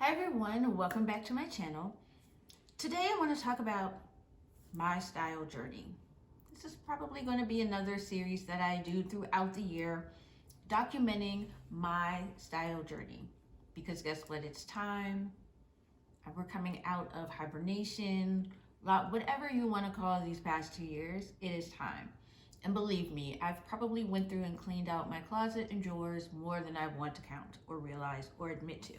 Hi everyone, welcome back to my channel. Today I want to talk about my style journey. This is probably going to be another series that I do throughout the year, documenting my style journey. Because guess what, it's time. We're coming out of hibernation, whatever you want to call these past 2 years, it is time. And believe me, I've probably went through and cleaned out my closet and drawers more than I want to count or realize or admit to.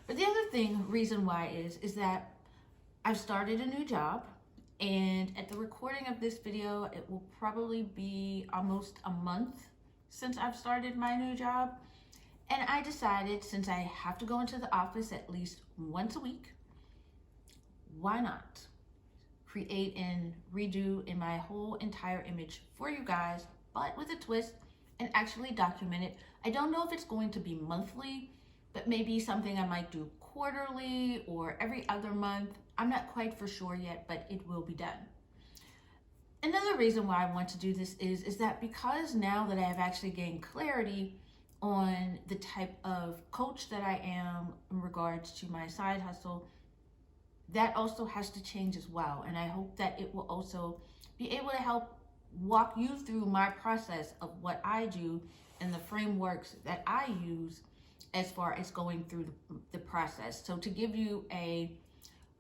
But the other reason why is that I've started a new job, and at the recording of this video, it will probably be almost a month since I've started my new job. And I decided, since I have to go into the office at least once a week, why not create and redo in my whole entire image for you guys, but with a twist, and actually document it. I don't know if it's going to be monthly, but maybe something I might do quarterly or every other month. I'm not quite for sure yet, but it will be done. Another reason why I want to do this is that because now that I have actually gained clarity on the type of coach that I am in regards to my side hustle, that also has to change as well. And I hope that it will also be able to help walk you through my process of what I do and the frameworks that I use as far as going through the process. So to give you a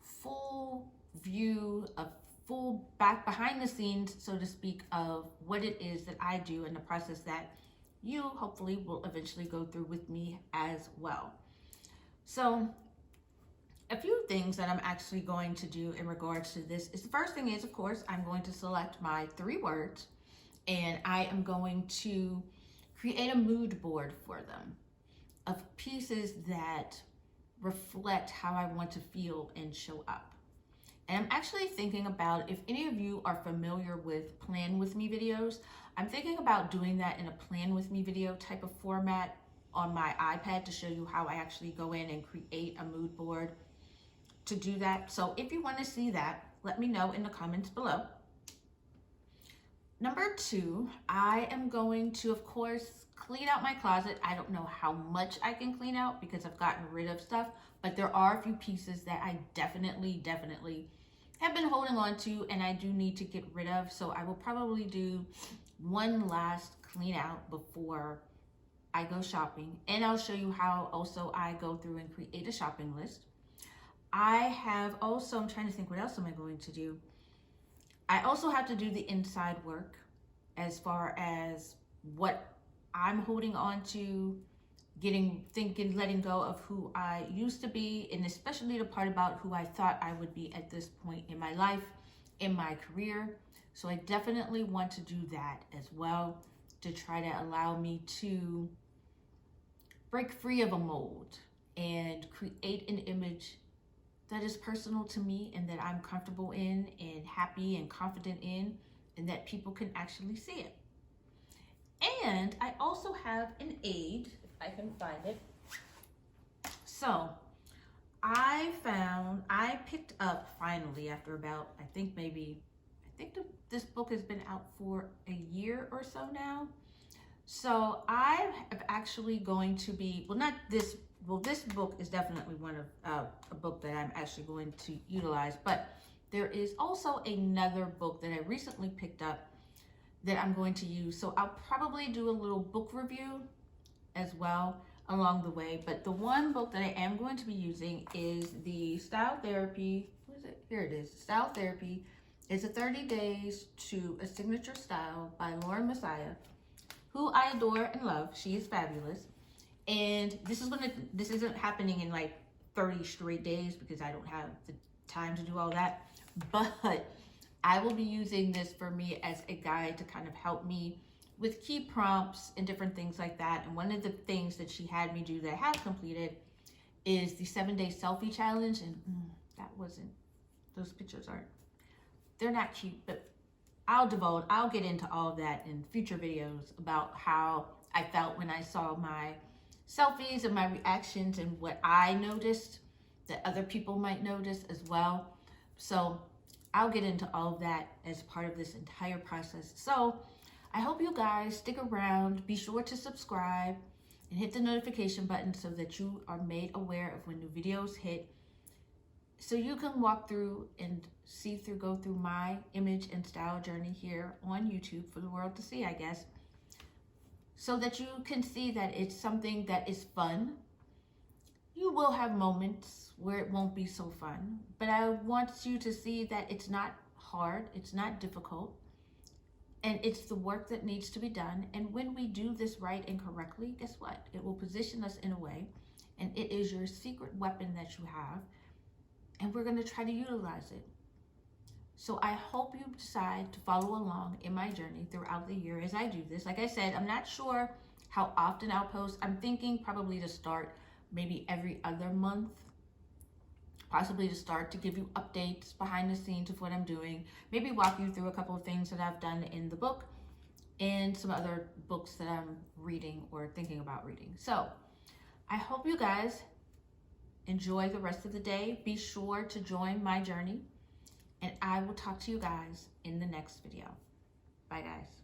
full view, a full behind the scenes, so to speak, of what it is that I do and the process that you hopefully will eventually go through with me as well. So a few things that I'm actually going to do in regards to this is, the first thing is, of course, I'm going to select my 3 words and I am going to create a mood board for them of pieces that reflect how I want to feel and show up. And I'm actually thinking about, if any of you are familiar with Plan With Me videos, I'm thinking about doing that in a Plan With Me video type of format on my iPad to show you how I actually go in and create a mood board to do that. So if you want to see that, let me know in the comments below. Number 2, I am going to, of course, clean out my closet. I don't know how much I can clean out because I've gotten rid of stuff, but there are a few pieces that I definitely have been holding on to and I do need to get rid of. So I will probably do one last clean out before I go shopping, and I'll show you how also I go through and create a shopping list. I have also, I'm trying to think, what else am I going to do? I also have to do the inside work as far as what I'm holding on to, letting go of who I used to be, and especially the part about who I thought I would be at this point in my life, in my career. So I definitely want to do that as well, to try to allow me to break free of a mold and create an image that is personal to me and that I'm comfortable in and happy and confident in, and that people can actually see it. And I also have an aid, if I can find it. So I picked up finally, after about, this book has been out for a year or so now. So I am actually going to be, this book is definitely one of a book that I'm actually going to utilize, but there is also another book that I recently picked up that I'm going to use. So I'll probably do a little book review as well along the way. But the one book that I am going to be using is the Style Therapy. What is it? Here it is. Style Therapy. It's a 30 Days to a Signature Style by Lauren Messiah, who I adore and love. She is fabulous. And this isn't happening in like 30 straight days because I don't have the time to do all that. But I will be using this for me as a guide to kind of help me with key prompts and different things like that. And one of the things that she had me do that I have completed is the 7-day selfie challenge. And those pictures they're not cute, but I'll get into all of that in future videos about how I felt when I saw my selfies and my reactions and what I noticed that other people might notice as well. So I'll get into all of that as part of this entire process. So I hope you guys stick around. Be sure to subscribe and hit the notification button so that you are made aware of when new videos hit, so you can walk through and go through my image and style journey here on YouTube for the world to see, I guess, so that you can see that it's something that is fun. You will have moments where it won't be so fun, but I want you to see that it's not hard, it's not difficult, and it's the work that needs to be done. And when we do this right and correctly, guess what? It will position us in a way, and it is your secret weapon that you have, and we're going to try to utilize it. So I hope you decide to follow along in my journey throughout the year as I do this. Like I said, I'm not sure how often I'll post. I'm thinking probably to start maybe every other month, possibly to start to give you updates behind the scenes of what I'm doing, maybe walk you through a couple of things that I've done in the book and some other books that I'm reading or thinking about reading. So I hope you guys enjoy the rest of the day. Be sure to join my journey, and I will talk to you guys in the next video. Bye, guys.